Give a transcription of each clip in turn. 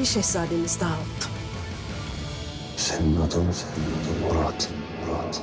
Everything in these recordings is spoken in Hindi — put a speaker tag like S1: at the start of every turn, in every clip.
S1: Bir şehzademiz daha oldu.
S2: Senin adın Murat. Murat.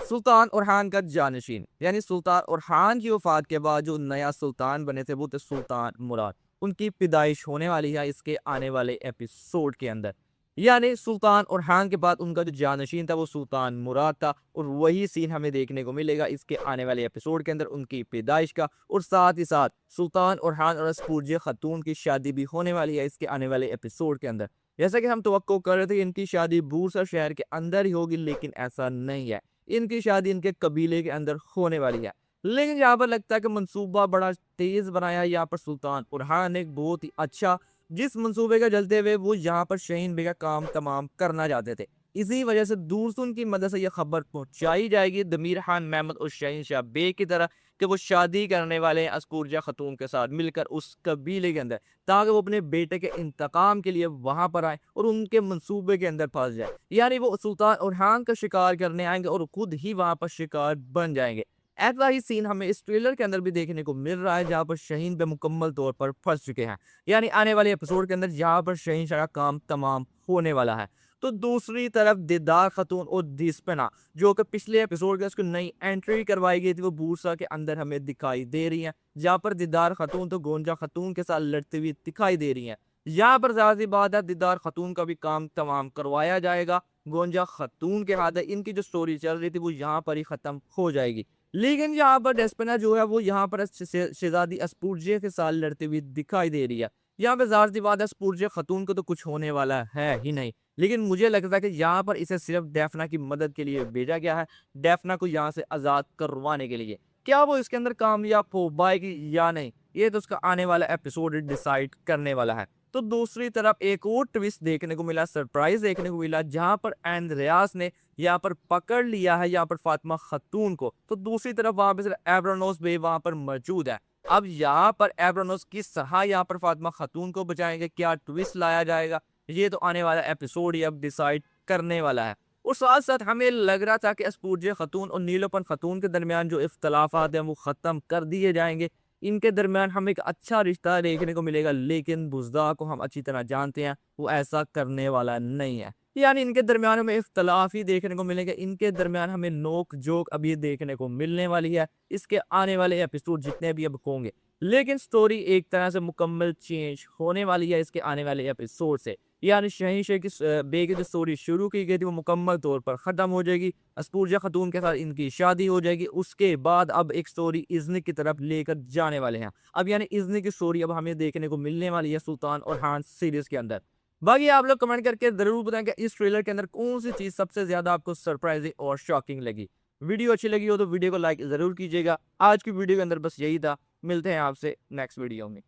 S3: सुल्तान ओरहान का जानशीन यानी सुल्तान ओरहान की वफात के बाद जो नया सुल्तान बने थे वो थे सुल्तान मुराद। उनकी पैदाइश होने वाली है इसके आने वाले एपिसोड के अंदर। यानी सुल्तान ओरहान के बाद उनका जो जानशीन था वो सुल्तान मुराद था और वही सीन हमें देखने को मिलेगा इसके आने वाले एपिसोड के अंदर उनकी पैदाइश का। और साथ ही साथ सुल्तान ओरहान और अस्पुरजिया खातून की शादी भी होने वाली है इसके आने वाले एपिसोड के अंदर। जैसा कि हम तवक्को कर रहे थे इनकी शादी बूरसा शहर के अंदर ही होगी, लेकिन ऐसा नहीं है। इनकी शादी इनके कबीले के अंदर होने वाली है। लेकिन यहाँ पर लगता है कि मंसूबा बड़ा तेज बनाया यहाँ पर सुल्तान ओरहान ने, एक बहुत ही अच्छा, जिस मंसूबे के चलते हुए वो यहाँ पर शहीन बे का काम तमाम करना चाहते थे। इसी वजह से दूर से उनकी मदद से यह खबर पहुंचाई जाएगी दमीर खान महमद और शहीन शाह बे की तरह कि वो शादी करने वाले हैं अस्पुरजा खतून के साथ मिलकर उस कबीले के अंदर, ताकि वो अपने बेटे के इंतकाम के लिए वहां पर आए और उनके मंसूबे के अंदर फंस जाए। यानी वो सुल्तान ओरहान का शिकार करने आएंगे और खुद ही वहां पर शिकार बन जाएंगे। ऐसा ही सीन हमें इस ट्रेलर के अंदर भी देखने को मिल रहा है जहाँ पर शहीन पे मुकम्मल तौर पर फंस चुके हैं। यानी आने वाले एपिसोड के अंदर जहाँ पर शहीन शाह का काम तमाम होने वाला है। तो दूसरी तरफ दीदार खातून और दिस्पना जो कि पिछले एपिसोड के उसको नई एंट्री करवाई गई थी वो बूरसा के अंदर हमें दिखाई दे रही है। जहाँ पर दीदार खातून तो गोंजा खातून के साथ लड़ती हुई दिखाई दे रही है। यहाँ पर ज्यादा बात है दीदार खातून का भी काम तमाम करवाया जाएगा। गोंजा खातून के हाथ है, इनकी जो स्टोरी चल रही थी वो यहाँ पर ही खत्म हो जाएगी। लेकिन यहाँ पर डेस्पिना जो है वो यहाँ पर शहजादी अस्पुरजिया के साथ लड़ती हुई दिखाई दे रही है। यहाँ पे जाहिर सी बात है अस्पुरजिया खातून को तो कुछ होने वाला है ही नहीं, लेकिन मुझे लगता है कि यहाँ पर इसे सिर्फ डेफना की मदद के लिए भेजा गया है, डेफना को यहाँ से आज़ाद करवाने के लिए। क्या वो इसके अंदर कामयाब हो पाएगी या नहीं, ये तो उसका आने वाला एपिसोड डिसाइड करने वाला है। तो दूसरी तरफ एक और ट्विस्ट देखने को मिला, सरप्राइज देखने को मिला, जहां पर एंड्रियास ने यहाँ पर पकड़ लिया है यहाँ पर फातिमा खातून को। तो दूसरी तरफ वहां पर एब्रानोस बे वहां पर मौजूद है। अब यहाँ पर एब्रानोस किस तरह यहाँ पर फातिमा खातून को बचाएंगे, क्या ट्विस्ट लाया जाएगा, ये तो आने वाला एपिसोड ही अब डिसाइड करने वाला है। और साथ साथ हमें लग रहा था कि अस्पुरजिया खातून और नीलोपन खातून के दरमियान जो इख्तलाफात हैं वो ख़त्म कर दिए जाएंगे, इनके दरमियान हमें एक अच्छा रिश्ता देखने को मिलेगा। लेकिन बुज़दा को हम अच्छी तरह जानते हैं वो ऐसा करने वाला नहीं है। यानी इनके दरमियान हमें इख्तलाफ ही देखने को मिलेगा, इनके दरमियान हमें नोक जोक अभी देखने को मिलने वाली है इसके आने वाले एपिसोड जितने भी अब होंगे। लेकिन स्टोरी एक तरह से मुकम्मल चेंज होने वाली है इसके आने वाले एपिसोड से। यानी शहीन शाह की बे की जो स्टोरी शुरू की गई थी वो मुकम्मल तौर पर ख़त्म हो जाएगी, अस्पुरजिया खातून के साथ इनकी शादी हो जाएगी। उसके बाद अब एक स्टोरी इज़्नी की तरफ लेकर जाने वाले हैं। अब यानी इज़्नी की स्टोरी अब हमें देखने को मिलने वाली है सुल्तान ओरहान सीरीज़ के अंदर। बाकी आप लोग कमेंट करके ज़रूर बताएं कि इस ट्रेलर के अंदर कौन सी चीज़ सबसे ज़्यादा आपको सरप्राइजिंग और शॉकिंग लगी। वीडियो अच्छी लगी हो तो वीडियो को लाइक ज़रूर कीजिएगा। आज की वीडियो के अंदर बस यही था, मिलते हैं आपसे नेक्स्ट वीडियो में।